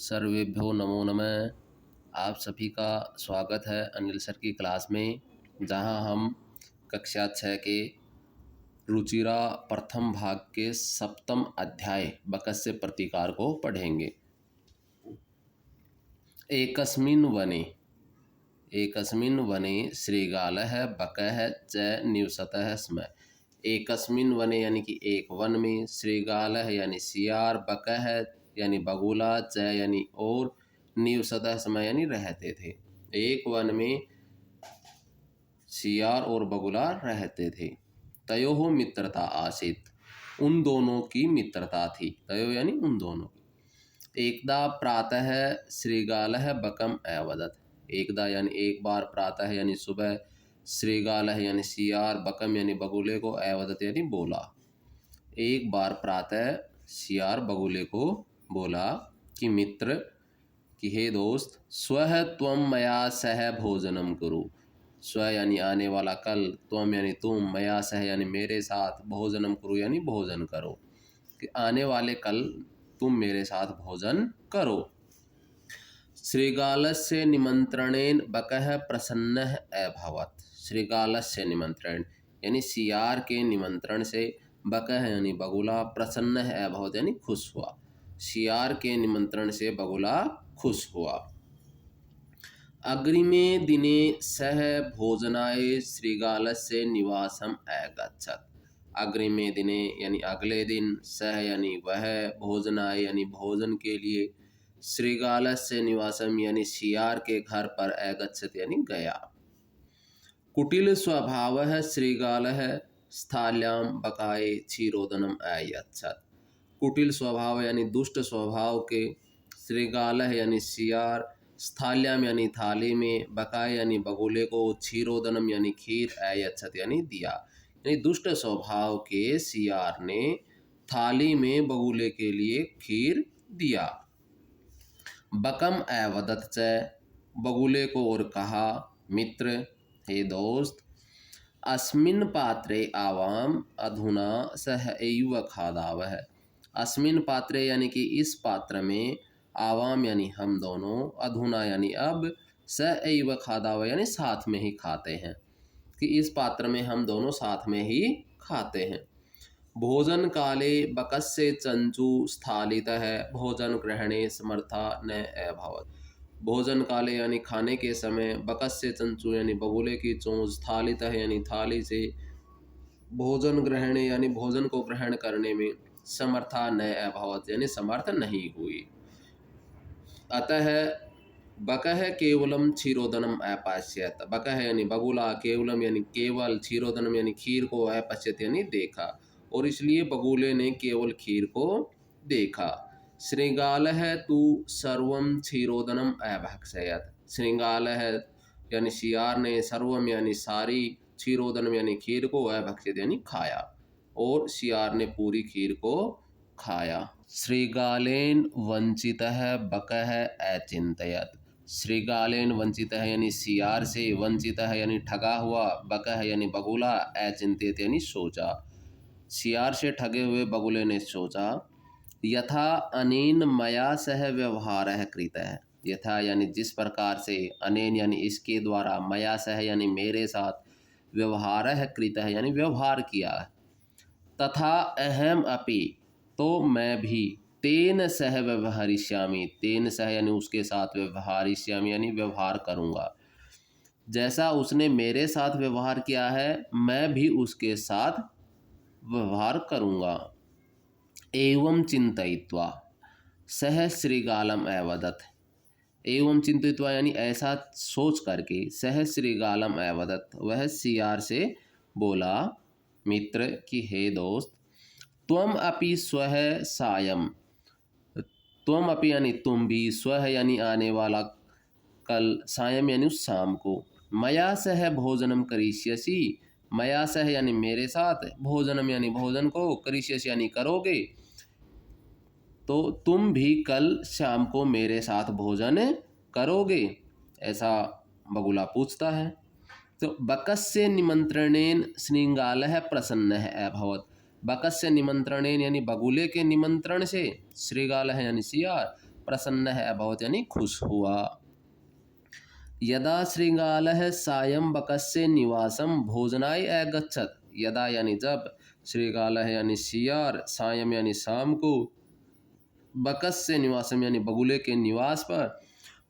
सर्वेभ्यो नमो नमः। आप सभी का स्वागत है अनिल सर की क्लास में, जहां हम कक्षा 6 के रुचिरा प्रथम भाग के सप्तम अध्याय बकस्य प्रतिकार को पढ़ेंगे। एकस्मिन् वने श्रीगालः बकः च निवसतः स्म। एकस्मिन् वने यानी कि एक वन में, श्रीगालः यानी सियार, बकः यानी बगुला, च यानी और, निवसतः स्म यानी रहते थे। एक वन में सियार और बगुला रहते थे। तयोः मित्रता आसीत्, उन दोनों की मित्रता थी। तयो यानी उन दोनों। एकदा प्रातः श्रीगालः बकम् अवदत्। एकदा यानी एक बार, प्रातः यानी सुबह, श्रीगालः यानी सियार, बकम यानी बगुले को, अवदत् यानी बोला। एक बार प्रातः सियार बगुले को बोला कि मित्र, कि हे दोस्त, स्वः त्वं मया सह भोजनम कुरु। स्व यानी आने वाला कल, त्वम यानी तुम, मया सह यानी मेरे साथ, भोजनम कुरु यानी भोजन करो। कि आने वाले कल तुम मेरे साथ भोजन करो। श्रीगालस्य निमंत्रणेन बकः प्रसन्नः अभवत्। श्रीगालस्य निमंत्रण यानी सियार के निमंत्रण से, बकः यानी बगुला, प्रसन्नः अभवत् यानी खुश हुआ। सियार के निमंत्रण से बगुला खुश हुआ। अग्रिमे दिने सः भोजनाय श्रीगालस्य निवासम अगच्छत्। अग्रिमे दिने यानी अगले दिन, सह यानी वह, भोजनाय यानी भोजन के लिए, श्रीगालस्य निवासम यानी सियार के घर पर, अगच्छत् यानी गया। कुटिल स्वभावः श्रीगालः स्थाल्यां बकाय क्षीरोदनम अयच्छत्। कुटिल स्वभाव यानी दुष्ट स्वभाव के श्रीगालः यानी सियार, स्थाल्याम यानी थाली में, बकाय यानी बगुले को, क्षीरोदनम यानी खीर, अयच्छत् यानी दिया। यानी दुष्ट स्वभाव के सियार ने थाली में बगुले के लिए खीर दिया। बकम अवदत् च, बगुले को और कहा, मित्र, हे दोस्त, अस्मिन् पात्रे आवाम अधुना सह एव खादावः। अस्मिन् पात्रे यानी कि इस पात्र में, आवाम यानी हम दोनों, अधुना यानी अब, स एव खादावः यानी साथ में ही खाते हैं। कि इस पात्र में हम दोनों साथ में ही खाते हैं। भोजन काले बकस्य चंचू स्थालितः भोजन ग्रहणे समर्था न अभवत्। भोजन काले यानी खाने के समय, बकस्य चंचू यानी बगुले की चोंच, स्थालितः यानी थाली से, भोजन ग्रहणे यानी भोजन को ग्रहण करने में, समर्था न अभवत् यानी समर्थ नहीं हुई। अतः बकः केवलम क्षीरोदनम अपश्यत। बकः यानी बगुला, केवलम यानी केवल, क्षीरोदनम यानी खीर को, अपश्यत यानी देखा, और इसलिए बगुले ने केवल खीर को देखा। श्रृंगालः तु सर्वम क्षीरोदनम अभक्षयत। श्रृंगालः यानी सियार ने, सर्वम यानी सारी, क्षीरोदनम यानी खीर को, अभक्षयत यानी खाया, और सियार ने पूरी खीर को खाया। श्रीगालेन वंचितः बकः अचिंतयत्। श्रीगालेन वंचितः यानी सियार से, वंचितः यानी ठगा हुआ, बकः यानी बगुला, अचिंतित यानी सोचा। सियार से ठगे हुए बगुले ने सोचा, यथा अनेन मया सह व्यवहारः कृतः। यथा यानी जिस प्रकार से, अनेन यानी इसके द्वारा, मया सह यानी मेरे साथ, व्यवहारः कृतः यानी व्यवहार किया, तथा अहम अपि तो मैं भी, तेन सह व्यवहरिष्यामि। तेन सह यानी उसके साथ, व्यवहरिष्यामि यानी व्यवहार करूँगा। जैसा उसने मेरे साथ व्यवहार किया है, मैं भी उसके साथ व्यवहार करूँगा। एवं चिंतयित्वा सह श्रीगालम अवदत्। एवं चिंतयित्वा यानी ऐसा सोच करके, सह श्रीगालम अवदत्, वह सियार से बोला, मित्र, कि हे दोस्त, त्वम अपि स्वः सायं। त्वम अपि यानी तुम भी, स्वः यानी आने वाला कल, सायं यानी उस शाम को, मया सह भोजनम करिष्यसि। मया सह यानी मेरे साथ, भोजनम यानी भोजन को, करिष्यसि यानी करोगे, तो तुम भी कल शाम को मेरे साथ भोजन करोगे, ऐसा बगुला पूछता है। तो बकस्य निमंत्रणेन श्रृंगालः प्रसन्नः अभवत्। बकस्य निमंत्रणेन यानी बगुले के निमंत्रण से, श्रीगालः यानी सियार, प्रसन्न है बहुत यानी खुश हुआ। यदा श्रृंगालः सायं बकस्य निवासम भोजनाय अगच्छत। यदा यानी जब, श्रृंगालः यानी सियार, सायं यानी शाम को, बकस्य निवासम यानी बगुले के निवास पर,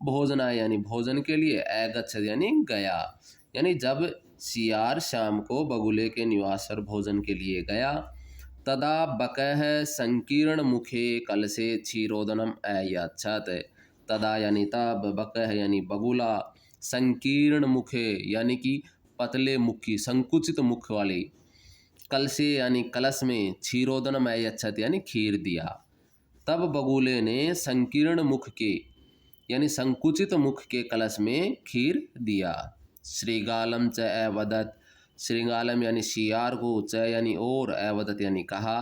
भोजनाय यानी भोजन के लिए, अगच्छत यानी गया। यानी जब सियार शाम को बगुले के निवास पर भोजन के लिए गया, तदा बकः संकीर्ण मुखे कलशे क्षीरोदनम अयच्छत। तदा यानी तब, बकः यानी बगुला, संकीर्ण मुखे यानी कि पतले मुखी, संकुचित मुख वाली, कलशे यानी कलश में, क्षीरोदनम अयच्छत यानी खीर दिया। तब बगुले ने संकीर्ण मुख के यानी संकुचित मुख के कलश में खीर दिया। श्रीगालम च अवदत। श्रृंगालम यानी सियार को, च यानी और, अवदत यानी कहा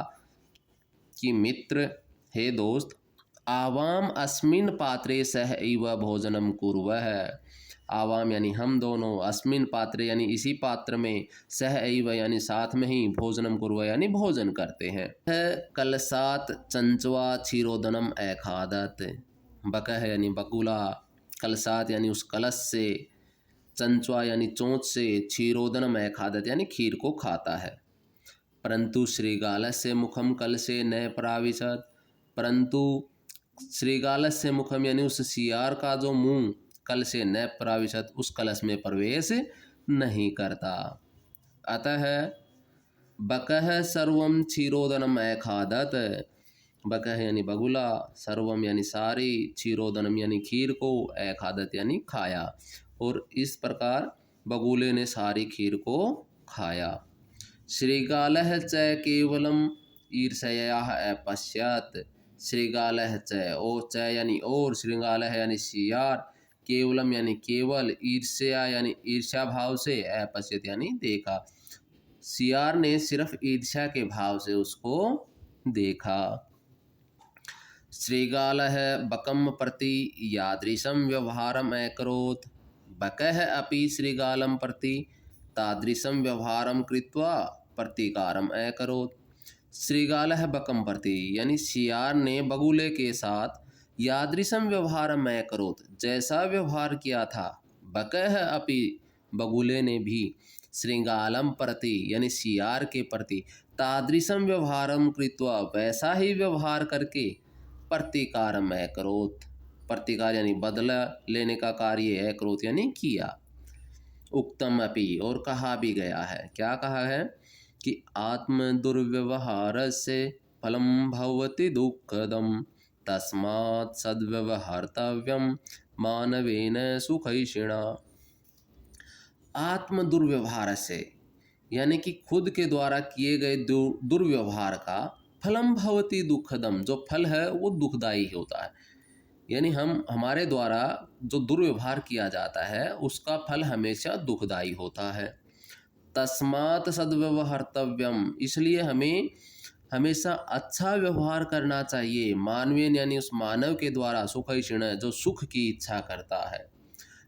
कि मित्र, हे दोस्त, आवाम अस्मिन पात्रे सह इव भोजनम कुर्वः। आवाम यानी हम दोनों, अस्मिन पात्रे यानी इसी पात्र में, सह इव यानी साथ में ही, भोजनम कुर्वः यानी भोजन करते हैं। कलसात चंचवा क्षीरोदनम अखादत। बकह यानी बगुला, कलसात यानी उस कलश से, चंचवा यानी चोंच से, क्षीरोदनम अखादत यानी खीर को खाता है। परंतु श्रीगालस्य मुखम कलशे न प्राविशत। परंतु श्रीगालस्य मुखम यानी उस सियार का जो मुंह, कलशे न प्राविशत उस कलश में प्रवेश नहीं करता। अतः बकः सर्वम क्षीरोदनम अखादत। बकः यानी बगुला, सर्वम यानी सारी, क्षीरोदनम यानी खीर को, अखादत यानी खाया। और इस प्रकार बगुले ने सारी खीर को खाया। श्रीगालः च केवलम ईर्ष्यया अपश्यत। श्रीगालः च, ओ च यानी और, श्रृंगालः यानी सियार, केवलम यानी केवल, ईर्ष्या यानी ईर्ष्या भाव से, अपश्यत यानी देखा। सियार ने सिर्फ ईर्ष्या के भाव से उसको देखा। श्रीगालः बकम प्रति यादृशम व्यवहारम अकरोत्। बकः अपि श्रीगालं प्रति तादृशं व्यवहारं कृत्वा प्रतिकारम अकरोत्। श्रीगालः बकम प्रति यानी सियार ने बगुले के साथ, यादृशम व्यवहारम अकरोत् जैसा व्यवहार किया था, बकः अपि बगुले ने भी, श्रृंगालम प्रति यानी सियार के प्रति, तादृशम व्यवहारम कृत्वा वैसा ही व्यवहार करके, प्रतिकारम अकरोत्, प्रतिकार यानी बदला लेने का कार्य, अकरोत् यानी किया। उक्तम अपि और कहा भी गया है, क्या कहा है कि आत्म दुर्व्यवहार से फलम भवति दुःखदम तस्मात् सद्व्यवहार्तव्यम मानवेन सुखैषिणा। आत्म दुर्व्यवहार से यानी कि खुद के द्वारा किए गए दुर्व्यवहार का, फलम भवति दुःखदम जो फल है वो दुखदायी होता है। यानी हमारे द्वारा जो दुर्व्यवहार किया जाता है उसका फल हमेशा दुखदायी होता है। तस्मात् सद्व्यवहार्तव्यम इसलिए हमें हमेशा अच्छा व्यवहार करना चाहिए। मानवेन यानी उस मानव के द्वारा, सुखैषिण जो सुख की इच्छा करता है,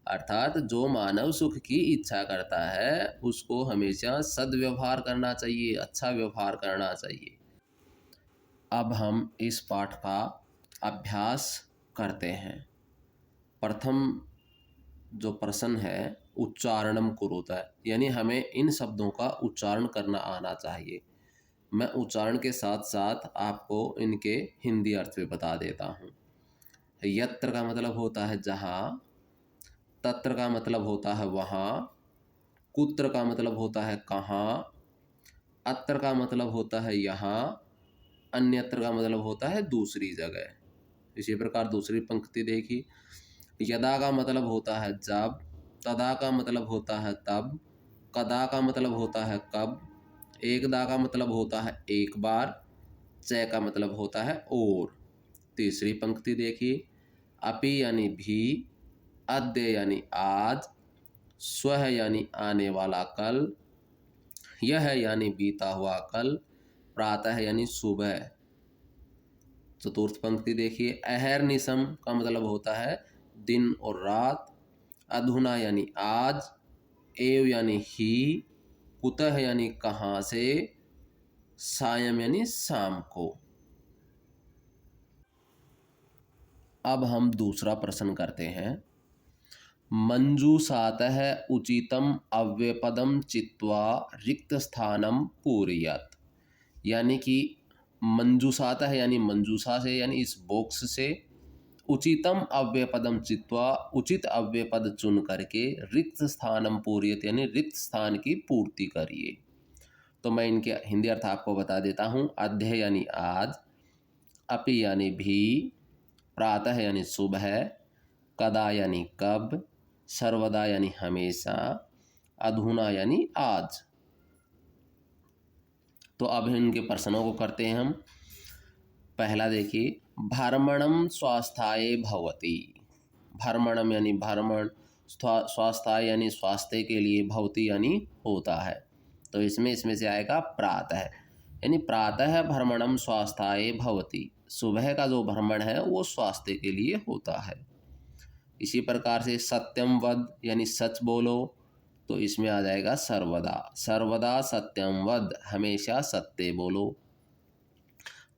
अर्थात जो मानव सुख की इच्छा करता है उसको हमेशा सद्व्यवहार करना चाहिए, अच्छा व्यवहार करना चाहिए। अब हम इस पाठ का अभ्यास करते हैं। प्रथम जो प्रश्न है, उच्चारणम कुरुत, यानी हमें इन शब्दों का उच्चारण करना आना चाहिए। मैं उच्चारण के साथ साथ आपको इनके हिंदी अर्थ भी बता देता हूँ। यत्र का मतलब होता है जहाँ, तत्र का मतलब होता है वहाँ, कुत्र का मतलब होता है कहाँ, अत्र का मतलब होता है यहाँ, अन्यत्र का मतलब होता है दूसरी जगह। इसी प्रकार दूसरी पंक्ति देखी। यदा का मतलब होता है जब, तदा का मतलब होता है तब, कदा का मतलब होता है कब, एकदा का मतलब होता है एक बार, च का मतलब होता है और। तीसरी पंक्ति देखिए। अपि यानी भी, अद्य यानी आज, स्वः यानी आने वाला कल, यह यानी बीता हुआ कल, प्रातः यानी सुबह। चतुर्थ पंक्ति देखिए। अहर्निशम का मतलब होता है दिन और रात, अधुना यानी आज, एव यानी ही, कुतः यानी कहाँ से, सायं यानी शाम को। अब हम दूसरा प्रश्न करते हैं। मंजूषातः उचितम अव्यपदम चित्वा रिक्त स्थानम पूरयत। यानी कि मंजूषातः यानी मंजूषा से यानी इस बॉक्स से उचितम अव्यपदम चित्वा उचित अव्यपद चुन करके रिक्त स्थानम पूरयत यानी रिक्त स्थान की पूर्ति करिए। तो मैं इनके हिंदी अर्थ आपको बता देता हूँ। अद्य यानी आज, अपि यानी भी, प्रातः यानी सुबह, कदा यानी कब, सर्वदा यानी हमेशा, अधुना यानी आज। तो अब इनके प्रश्नों को करते हैं हम। पहला देखिए, भ्रमणम स्वास्थ्याय भवति। भ्रमणम यानी भ्रमण, स्वास्थ्याय यानी स्वास्थ्य के लिए, भवति यानी होता है। तो इसमें से आएगा प्रातः, यानी प्रातः भ्रमणम स्वास्थ्याय भवति। सुबह का जो भ्रमण है वो स्वास्थ्य के लिए होता है। इसी प्रकार से सत्यम वद यानी सच बोलो, तो इसमें आ जाएगा सर्वदा। सर्वदा सत्यम वद, हमेशा सत्य बोलो।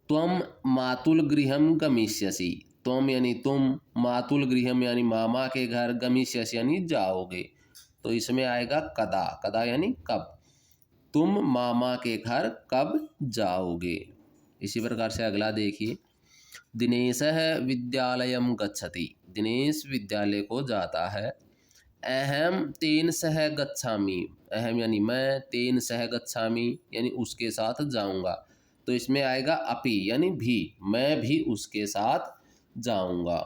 त्वम मातुल गृहम गमिष्यसि। त्वम यानी तुम, मातुल गृहम यानी मामा के घर, गमिष्यसि यानी जाओगे। तो इसमें आएगा कदा। कदा यानी कब, तुम मामा के घर कब जाओगे। इसी प्रकार से अगला देखिए, दिनेशः विद्यालयम गच्छति। दिनेश विद्यालय को जाता है। अहम तेन सह गच्छामि। अहम यानी मैं, तेन सह गच्छामि यानी उसके साथ जाऊंगा। तो इसमें आएगा अपि यानी भी, मैं भी उसके साथ जाऊंगा।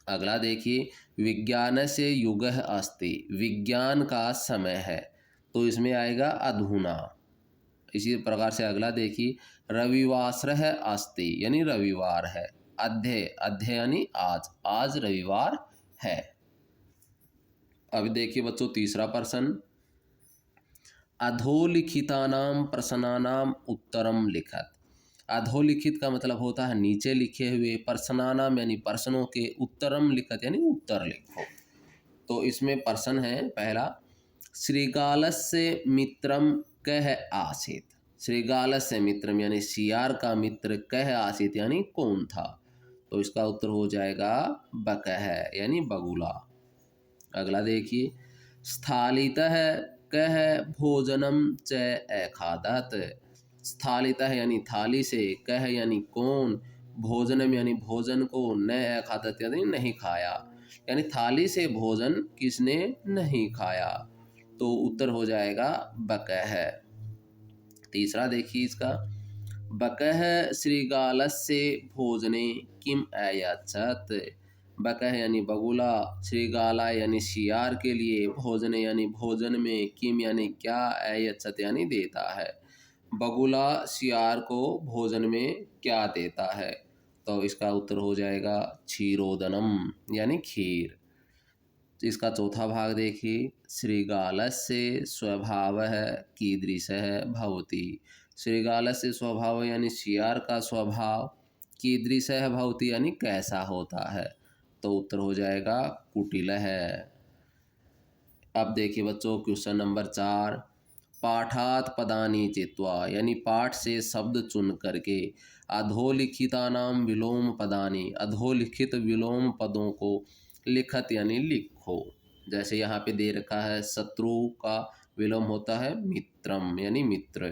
अगला देखिए, विज्ञानस्य युगः अस्ति। विज्ञान का समय है, तो इसमें आएगा अधुना। इसी प्रकार से अगला देखिए, रविवासरः अस्ति यानी रविवार है। अद्य, अद्य यानी आज, आज रविवार है। अब देखिए बच्चों तीसरा प्रश्न, अधोलिखितानाम प्रश्नानाम उत्तरम लिखत। अधोलिखित का मतलब होता है नीचे लिखे हुए, प्रश्नानाम यानी प्रश्नों के, उत्तरम लिखत यानी उत्तर लिखो। तो इसमें प्रश्न है पहला, श्रीगालस्य मित्रम कह आसीत। श्रीगालस्य मित्रम यानी सियार का मित्र, कह आसीत यानी कौन था। तो इसका उत्तर हो जाएगा बकह यानी बगुला। अगला देखिए, स्थालितः कह भोजनम च अखादत। स्थालितः यानी थाली से, कह यानी कौन, भोजनम यानी भोजन को, न अखादत यानी नहीं खाया, यानी थाली से भोजन किसने नहीं खाया। तो उत्तर हो जाएगा बकह। तीसरा देखिए इसका, बकह श्रीगालस्य भोजने किम अयच्छत। बकह यानी बगुला, श्रीगाला यानी शियार के लिए, भोजने यानी भोजन में, किम यानी क्या, अयच्छत यानी देता है। बगुला शियार को भोजन में क्या देता है। तो इसका उत्तर हो जाएगा क्षीरोदनम यानी खीर। इसका चौथा भाग देखिए, श्रीगालस्य स्वभावः कीदृशः भवति। श्रीगालस्य स्वभाव यानी शियार का स्वभाव, कीदृशः भवति यानी कैसा होता है। तो उत्तर हो जाएगा कुटिल है। अब देखिए बच्चों क्वेश्चन नंबर 4, पाठात पदानि चित्वा यानी पाठ से शब्द चुन करके, अधोलिखितानाम विलोम पदानि, अधोलिखित विलोम पदों को लिखत यानी लिखो। जैसे यहाँ पे दे रखा है, शत्रु का विलोम होता है मित्रम यानी मित्र।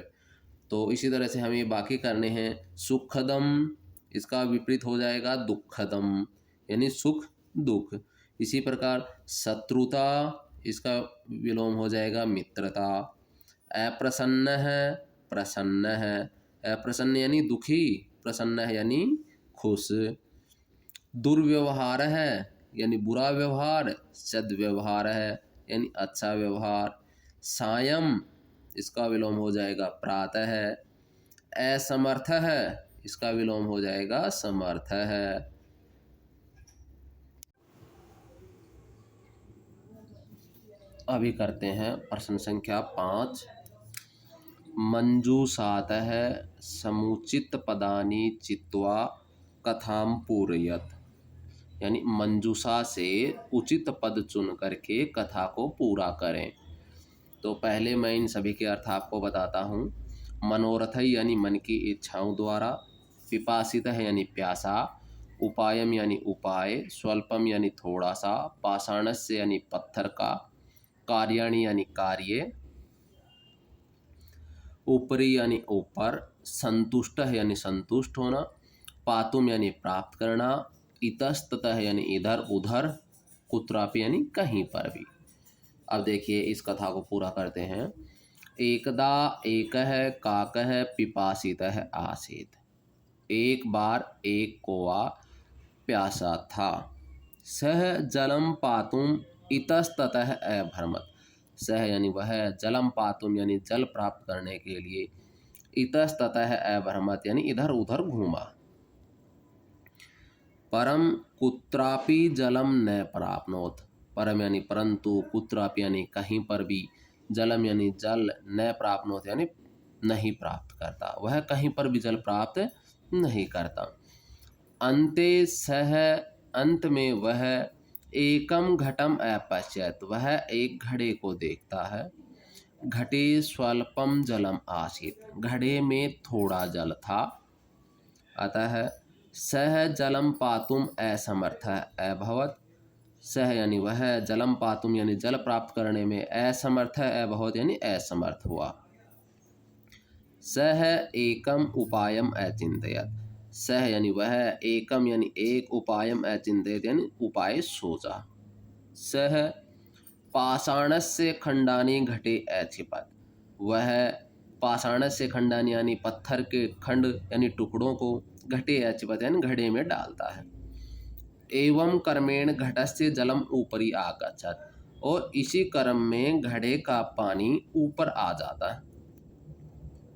तो इसी तरह से हमें बाकी करने हैं। सुखदम, इसका विपरीत हो जाएगा दुखदम यानी सुख दुख। इसी प्रकार शत्रुता, इसका विलोम हो जाएगा मित्रता। अप्रसन्न है, प्रसन्न है। अप्रसन्न यानी दुखी, प्रसन्न है यानी खुश। दुर्व्यवहार है यानी बुरा व्यवहार, सद्व्यवहार है यानी अच्छा व्यवहार। सायं, इसका विलोम हो जाएगा प्रातः है। असमर्थ है, इसका विलोम हो जाएगा समर्थ है। अभी करते हैं प्रश्न संख्या 5, मंजूषातः समुचित पदानि चित्वा कथाम पूरयत। यानी मंजूषा से उचित पद चुन करके कथा को पूरा करें। तो पहले मैं इन सभी के अर्थ आपको बताता हूँ। मनोरथ यानी मन की इच्छाओं द्वारा, पिपासित है यानी प्यासा, उपायम यानी उपाय, स्वल्पम यानी थोड़ा सा, पाषाणस्य यानी पत्थर का, कार्याणि यानी कार्य, ऊपरी यानी ऊपर, संतुष्ट यानी संतुष्ट होना, पातुम यानी प्राप्त करना, इतस्ततः यानी इधर उधर, कुत्रापि यानी कहीं पर भी। अब देखिए इस कथा को पूरा करते हैं। एकदा एकः काकः पिपासितः आसीत्। एक बार एक कौवा प्यासा था। सह जलम पातुम इतस्ततः अभ्रमत। सह यानी वह, जलम पातुम यानी जल प्राप्त करने के लिए, इतस्ततः अभ्रमत यानी इधर उधर घूमा। परम कुत्रापि जलम न प्राप्नोत। परम यानी परंतु, कुत्रापि यानी कहीं पर भी, जलम यानी जल, न प्राप्नोत यानी नहीं प्राप्त करता, वह कहीं पर भी जल प्राप्त नहीं करता। अंते सह, अंत में वह, एकम घटम अपश्यत, वह एक घड़े को देखता है। घटे स्वल्पम जलम आसीत, घड़े में थोड़ा जल था। अतः सह जलम पातुम असमर्थ अभवत। सह यानी वह, जलम पातुम यानी जल प्राप्त करने में, असमर्थ अभवत यानी असमर्थ हुआ। सह एकम उपायम अचिंतयत। सह यानी वह, एकम यानी एक, उपायम अचिंतयत यानी उपाय सोचा। सह पाषाणस्य खंडानि घटे अक्षिपत। वह पाषाणस्य खंडानि यानी पत्थर के खंड यानी टुकड़ों को, घटे अक्षिपत यानी घड़े में डालता है। एवं कर्मेण घटस्य जलम ऊपरी आगच्छत, और इसी कर्म में घड़े का पानी ऊपर आ जाता है।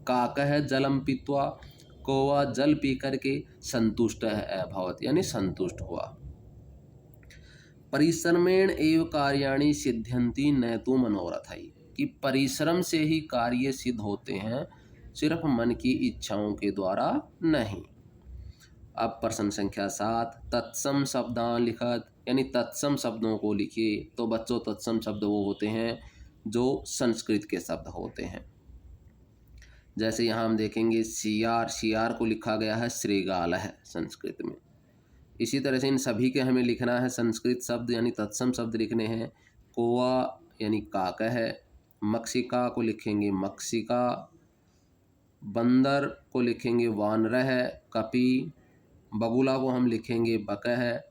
काकः जलम पीत्वा, कौवा जल पी करके, संतुष्ट अभवत यानी संतुष्ट हुआ। परिश्रमेण एव कार्याणि सिद्ध्यन्ति न तो मनोरथै, कि परिश्रम से ही कार्य सिद्ध होते हैं, सिर्फ मन की इच्छाओं के द्वारा नहीं। अब प्रश्न संख्या 7, तत्सम शब्दान लिखत, यानी तत्सम शब्दों को लिखिए। तो बच्चों तत्सम शब्द वो होते हैं जो संस्कृत के शब्द होते हैं। जैसे यहाँ हम देखेंगे सियार, सियार को लिखा गया है श्रीगाल है संस्कृत में। इसी तरह से इन सभी के हमें लिखना है संस्कृत शब्द यानी तत्सम शब्द लिखने हैं। कौवा यानी काक है, मक्षिका को लिखेंगे मक्षिका, बंदर को लिखेंगे वानरह, कपि, बगुला को हम लिखेंगे बकह,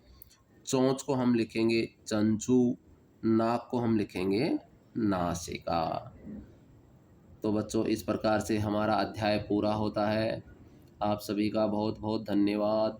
चोंच को हम लिखेंगे चंचू, नाक को हम लिखेंगे नासिका। तो बच्चों इस प्रकार से हमारा अध्याय पूरा होता है। आप सभी का बहुत बहुत धन्यवाद।